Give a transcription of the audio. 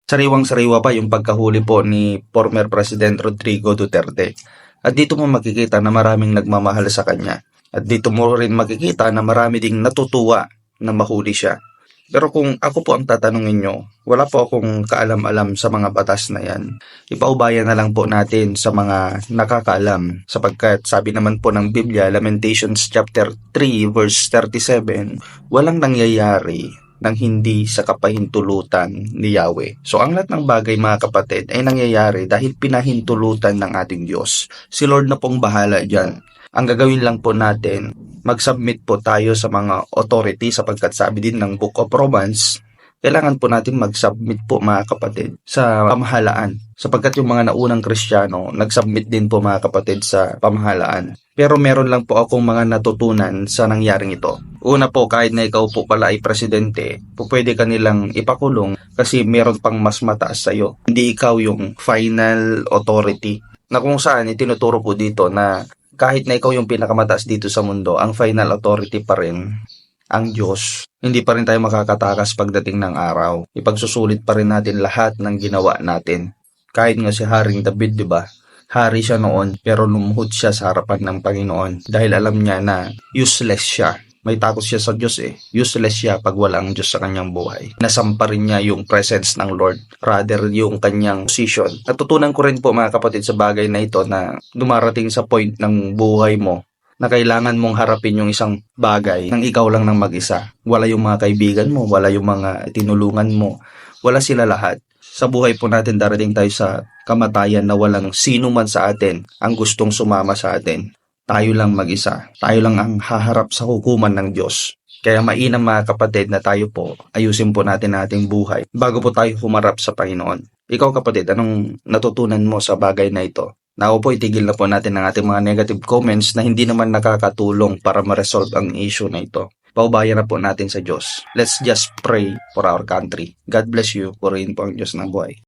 Sariwang-sariwa pa yung pagkahuli po ni former President Rodrigo Duterte. At dito mo makikita na maraming nagmamahal sa kanya. At dito mo rin makikita na marami ding natutuwa na mahuli siya. Pero kung ako po ang tatanungin nyo, wala po akong kaalam-alam sa mga batas na yan. Ipaubayan na lang po natin sa mga nakakaalam sapagkat sabi naman po ng Biblia, Lamentations chapter 3 verse 37, walang nangyayari ng hindi sa kapahintulutan ni Yahweh. So ang lahat ng bagay mga kapatid ay nangyayari dahil pinahintulutan ng ating Diyos. Si Lord na pong bahala dyan. Ang gagawin lang po natin, mag-submit po tayo sa mga authority sapagkat sabi din ng Book of Romans, kailangan po natin mag-submit po mga kapatid sa pamahalaan. Sapagkat yung mga naunang Kristiyano, nag-submit din po mga kapatid sa pamahalaan. Pero meron lang po akong mga natutunan sa nangyaring ito. Una po, kahit na ikaw po pala ay presidente, po pwede ka nilang ipakulong kasi meron pang mas mataas sa'yo. Hindi ikaw yung final authority. Na kung saan itinuturo po dito na kahit na ikaw yung pinakamataas dito sa mundo, ang final authority pa rin ang Diyos. Hindi pa rin tayo makakatakas pagdating ng araw. Ipagsusulit pa rin natin lahat ng ginawa natin. Kahit nga si Haring David, di ba? Hari siya noon, pero lumuhod siya sa harapan ng Panginoon dahil alam niya na useless siya. May takot siya sa Diyos eh. Useless siya pag wala ang Diyos sa kanyang buhay. Nasampa rin niya yung presence ng Lord, rather yung kanyang position. Natutunan ko rin po mga kapatid sa bagay na ito na dumarating sa point ng buhay mo na kailangan mong harapin yung isang bagay nang ikaw lang ng mag-isa. Wala yung mga kaibigan mo, wala yung mga tinulungan mo, wala sila lahat. Sa buhay po natin darating tayo sa kamatayan na walang sino man sa atin ang gustong sumama sa atin. Tayo lang mag-isa. Tayo lang ang haharap sa hukuman ng Diyos. Kaya mainam mga kapatid na tayo po, ayusin po natin ating buhay bago po tayo humarap sa Panginoon. Ikaw kapatid, anong natutunan mo sa bagay na ito? Na po, itigil na po natin ang ating mga negative comments na hindi naman nakakatulong para ma-resolve ang issue na ito. Paubayan na po natin sa Diyos. Let's just pray for our country. God bless you. Purihin po ang Diyos ng buhay.